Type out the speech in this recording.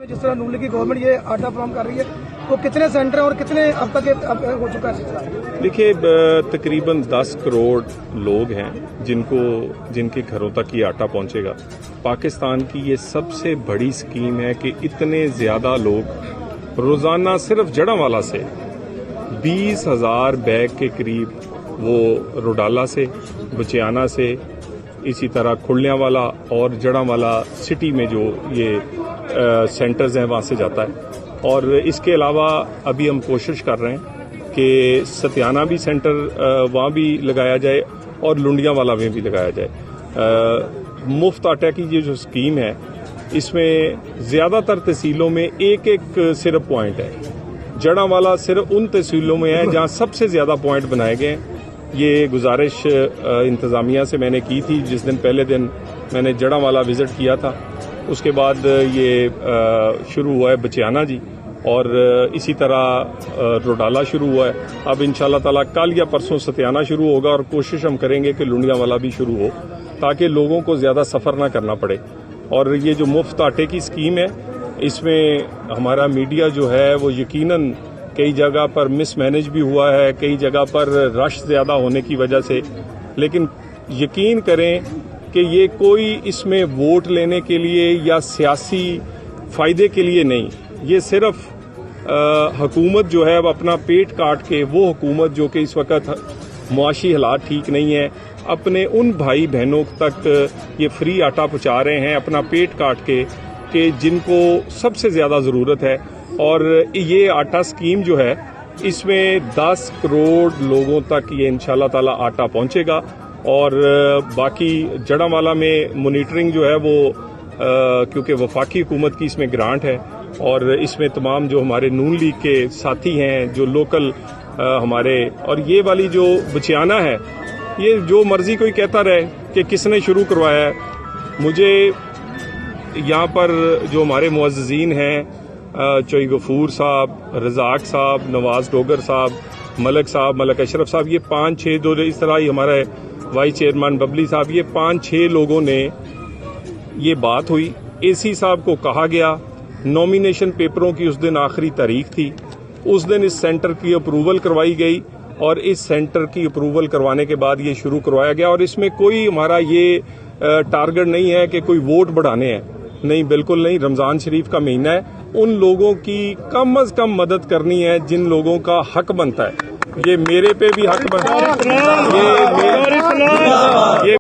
जिस तरह नून लीग की गवर्नमेंट ये आटा फराहम कर रही है तो कितने सेंटर हैं और कितने अब तक हो चुका है? देखिए, तकरीबन 10 करोड़ लोग हैं जिनके घरों तक ये आटा पहुंचेगा। पाकिस्तान की ये सबसे बड़ी स्कीम है कि इतने ज्यादा लोग रोजाना सिर्फ जड़ांवाला से 20,000 बैग के करीब वो रोडाला से, बचियाना से, इसी तरह खुड़लियांवाला और जड़ांवाला सिटी में जो ये सेंटर्स हैं वहाँ से जाता है। और इसके अलावा अभी हम कोशिश कर रहे हैं कि सतियाना भी सेंटर वहाँ भी लगाया जाए और लुंडियांवाला में भी लगाया जाए। मुफ्त आटा की ये जो स्कीम है इसमें ज़्यादातर तहसीलों में एक सिर्फ पॉइंट है। जड़ांवाला सिर्फ उन तहसीलों में है जहाँ सबसे ज़्यादा पॉइंट बनाए गए हैं। ये गुजारिश इंतज़ामिया से मैंने की थी जिस दिन पहले दिन मैंने जड़ांवाला विज़िट किया था। उसके बाद ये शुरू हुआ है बचियाना जी और इसी तरह रोडाला शुरू हुआ है। अब इंशाल्लाह ताला कल या परसों सतियाना शुरू होगा और कोशिश हम करेंगे कि लुंडियांवाला भी शुरू हो ताकि लोगों को ज़्यादा सफ़र ना करना पड़े। और ये जो मुफ्त आटे की स्कीम है इसमें हमारा मीडिया जो है वो यकीनन कई जगह पर मिसमैनेज भी हुआ है, कई जगह पर रश ज़्यादा होने की वजह से, लेकिन यकीन करें कि ये कोई इसमें वोट लेने के लिए या सियासी फ़ायदे के लिए नहीं, ये सिर्फ हुकूमत जो है अब अपना पेट काट के, वो हुकूमत जो कि इस वक्त मुआशी हालात ठीक नहीं है, अपने उन भाई बहनों तक ये फ्री आटा पहुंचा रहे हैं अपना पेट काट के कि जिनको सबसे ज़्यादा ज़रूरत है। और ये आटा स्कीम जो है इसमें 10 करोड़ लोगों तक ये इंशाल्लाह ताला आटा पहुंचेगा। और बाकी जड़ांवाला में मॉनिटरिंग जो है वो क्योंकि वफाकी हुकूमत की इसमें ग्रांट है और इसमें तमाम जो हमारे नून लीग के साथी हैं जो लोकल हमारे, और ये वाली जो बचियाना है ये जो मर्जी कोई कहता रहे कि किसने शुरू करवाया है। मुझे यहाँ पर जो हमारे मुअज़्ज़िज़ीन हैं चोई गफूर साहब, रज़ाक साहब, नवाज डोगर साहब, मलक साहब, मलक अशरफ साहब, ये 5-6 दो, इस तरह ही हमारे वाइस चेयरमैन बबली साहब, ये 5-6 लोगों ने ये बात हुई। एसी साहब को कहा गया, नॉमिनेशन पेपरों की उस दिन आखिरी तारीख थी, उस दिन इस सेंटर की अप्रूवल करवाई गई और इस सेंटर की अप्रूवल करवाने के बाद ये शुरू करवाया गया। और इसमें कोई हमारा ये टारगेट नहीं है कि कोई वोट बढ़ाने हैं, नहीं, बिल्कुल नहीं। रमजान शरीफ का महीना है, उन लोगों की कम अज कम मदद करनी है जिन लोगों का हक बनता है। ये मेरे पे भी हक बनता है, ये